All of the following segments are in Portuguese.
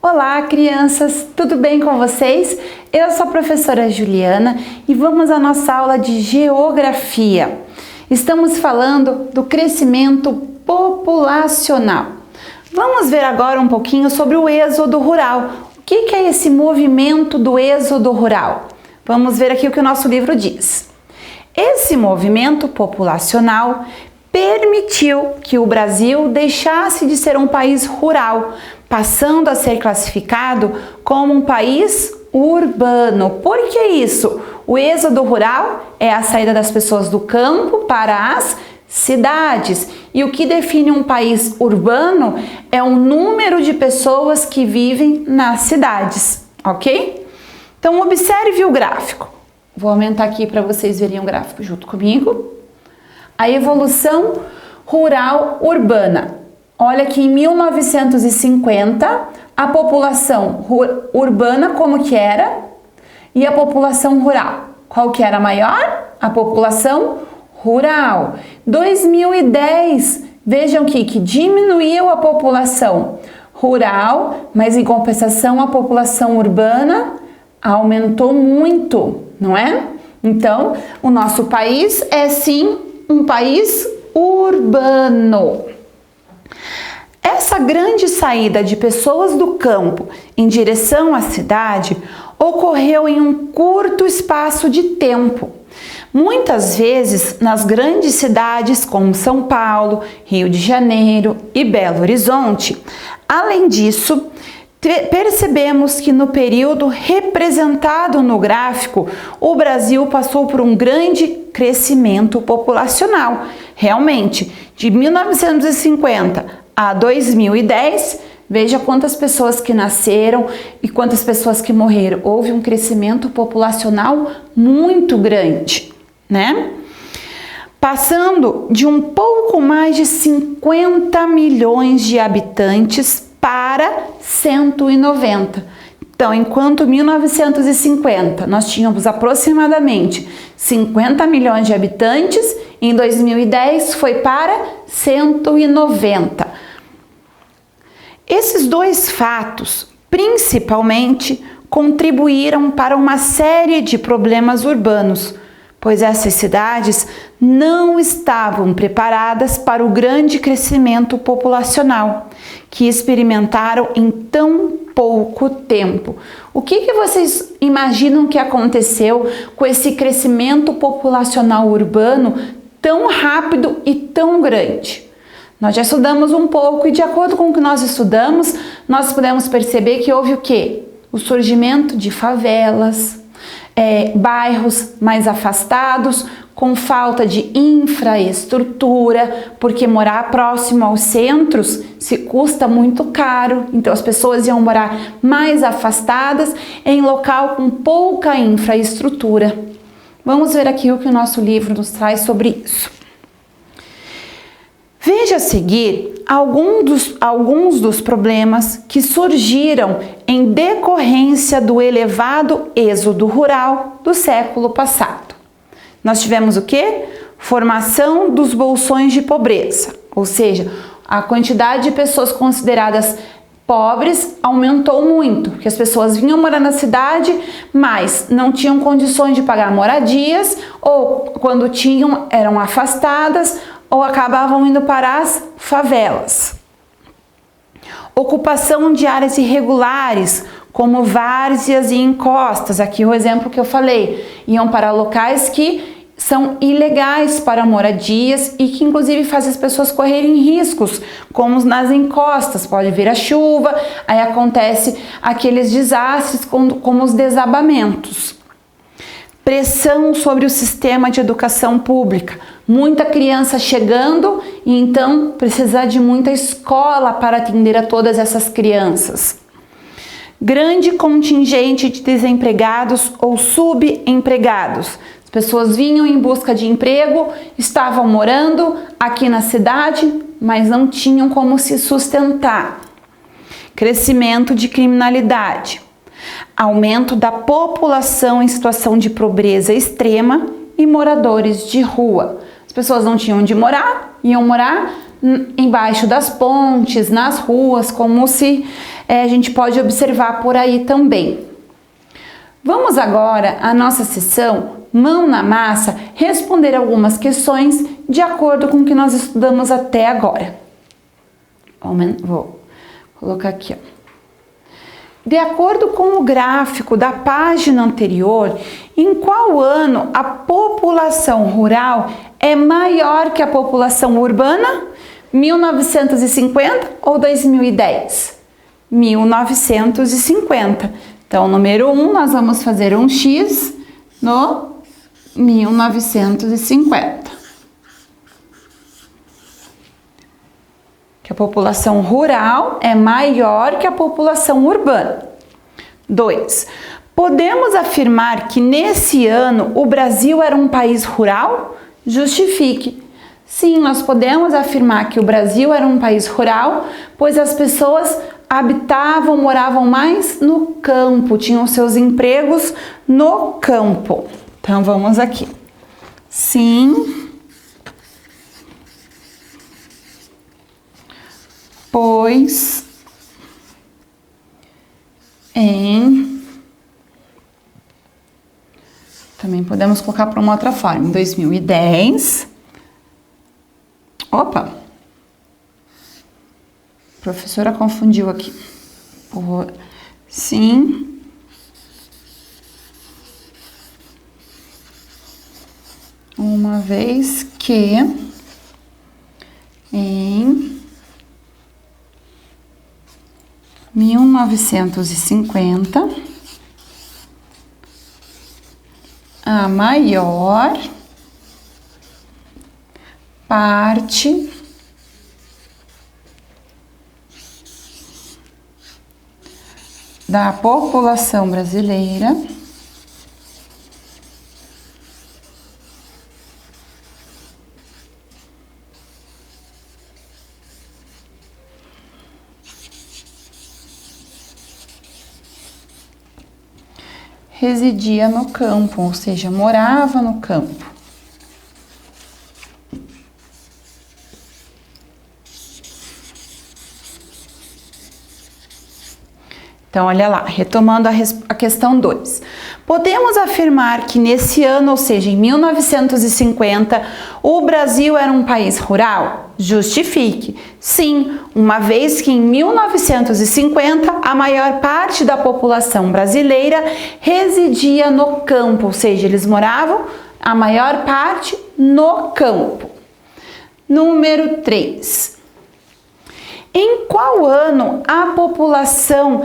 Olá, crianças! Tudo bem com vocês? Eu sou a professora Juliana e vamos à nossa aula de Geografia. Estamos falando do crescimento populacional. Vamos ver agora um pouquinho sobre o êxodo rural. O que é esse movimento do êxodo rural? Vamos ver aqui o que o nosso livro diz. Esse movimento populacional permitiu que o Brasil deixasse de ser um país rural, passando a ser classificado como um país urbano. Por que isso? O êxodo rural é a saída das pessoas do campo para as cidades. E o que define um país urbano é o número de pessoas que vivem nas cidades, ok? Então observe o gráfico. Vou aumentar aqui para vocês verem o gráfico junto comigo. A evolução rural urbana. Olha que em 1950 a população urbana como que era e a população rural. Qual que era maior? A população rural. 2010, vejam aqui que diminuiu a população rural, mas em compensação a população urbana aumentou muito, não é? Então, o nosso país é sim um país urbano. Essa grande saída de pessoas do campo em direção à cidade ocorreu em um curto espaço de tempo. Muitas vezes nas grandes cidades como São Paulo, Rio de Janeiro e Belo Horizonte. Além disso, percebemos que no período representado no gráfico, o Brasil passou por um grande crescimento populacional. Realmente, de 1950 a 2010, veja quantas pessoas que nasceram e quantas pessoas que morreram. Houve um crescimento populacional muito grande, né? Passando de um pouco mais de 50 milhões de habitantes para 190. Então, enquanto 1950 nós tínhamos aproximadamente 50 milhões de habitantes, em 2010 foi para 190. Esses dois fatos, principalmente, contribuíram para uma série de problemas urbanos, pois essas cidades não estavam preparadas para o grande crescimento populacional que experimentaram em tão pouco tempo. O que vocês imaginam que aconteceu com esse crescimento populacional urbano tão rápido e tão grande? Nós já estudamos um pouco e de acordo com o que nós estudamos, nós podemos perceber que houve o quê? O surgimento de favelas, bairros mais afastados, com falta de infraestrutura, porque morar próximo aos centros se custa muito caro, então as pessoas iam morar mais afastadas em local com pouca infraestrutura. Vamos ver aqui o que o nosso livro nos traz sobre isso. Veja a seguir alguns dos problemas que surgiram em decorrência do elevado êxodo rural do século passado. Nós tivemos o quê? Formação dos bolsões de pobreza, ou seja, a quantidade de pessoas consideradas pobres aumentou muito, porque as pessoas vinham morar na cidade, mas não tinham condições de pagar moradias, ou quando tinham, eram afastadas, ou acabavam indo para as favelas. Ocupação de áreas irregulares, como várzeas e encostas, aqui o exemplo que eu falei, iam para locais que são ilegais para moradias e que inclusive fazem as pessoas correrem riscos, como nas encostas, pode vir a chuva, aí acontece aqueles desastres como os desabamentos. Pressão sobre o sistema de educação pública, muita criança chegando e então precisar de muita escola para atender a todas essas crianças. Grande contingente de desempregados ou subempregados. As pessoas vinham em busca de emprego, estavam morando aqui na cidade, mas não tinham como se sustentar. Crescimento de criminalidade. Aumento da população em situação de pobreza extrema e moradores de rua. As pessoas não tinham onde morar, iam morar embaixo das pontes, nas ruas, como se a gente pode observar por aí também. Vamos agora à nossa sessão Mão na Massa, responder algumas questões de acordo com o que nós estudamos até agora. Vou colocar aqui, ó. De acordo com o gráfico da página anterior, em qual ano a população rural é maior que a população urbana? 1950 ou 2010? 1950. Então, número 1, nós vamos fazer um X no 1950. Que a população rural é maior que a população urbana. 2. Podemos afirmar que nesse ano o Brasil era um país rural? Justifique. Sim, nós podemos afirmar que o Brasil era um país rural, pois as pessoas habitavam, moravam mais no campo, tinham seus empregos no campo. Então, vamos aqui. Sim, pois também podemos colocar para uma outra forma. Em 2010, a professora confundiu aqui. Sim, uma vez que em 1950 a maior parte da população brasileira residia no campo, ou seja, morava no campo. Então, olha lá, retomando a questão 2. Podemos afirmar que nesse ano, ou seja, em 1950, o Brasil era um país rural? Justifique. Sim, uma vez que em 1950 a maior parte da população brasileira residia no campo, ou seja, eles moravam a maior parte no campo. Número 3. Em qual ano a população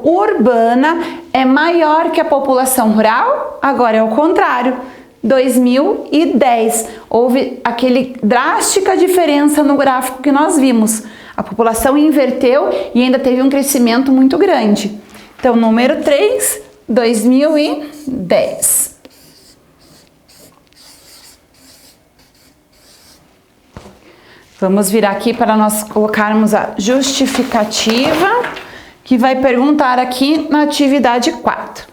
urbana é maior que a população rural? Agora é o contrário. 2010. Houve aquele drástica diferença no gráfico que nós vimos. A população inverteu e ainda teve um crescimento muito grande. Então, número 3, 2010. Vamos virar aqui para nós colocarmos a justificativa, que vai perguntar aqui na atividade 4.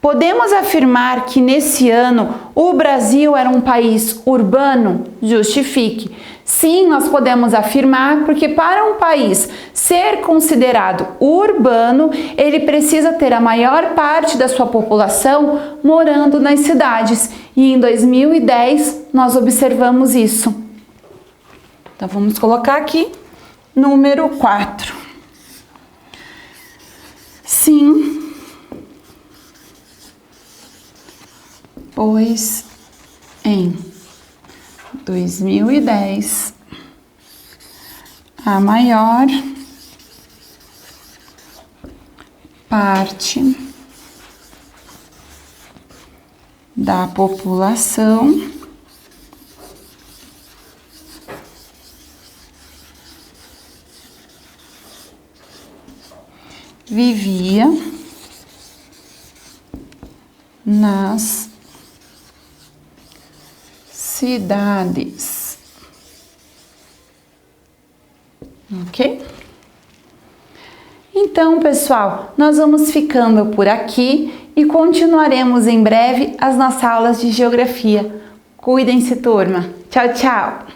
Podemos afirmar que nesse ano o Brasil era um país urbano? Justifique. Sim, nós podemos afirmar, porque para um país ser considerado urbano, ele precisa ter a maior parte da sua população morando nas cidades. E em 2010 nós observamos isso. Então, vamos colocar aqui, número 4. Sim, pois em 2010, a maior parte da população vivia nas cidades. Ok? Então, pessoal, nós vamos ficando por aqui e continuaremos em breve as nossas aulas de geografia. Cuidem-se, turma. Tchau, tchau!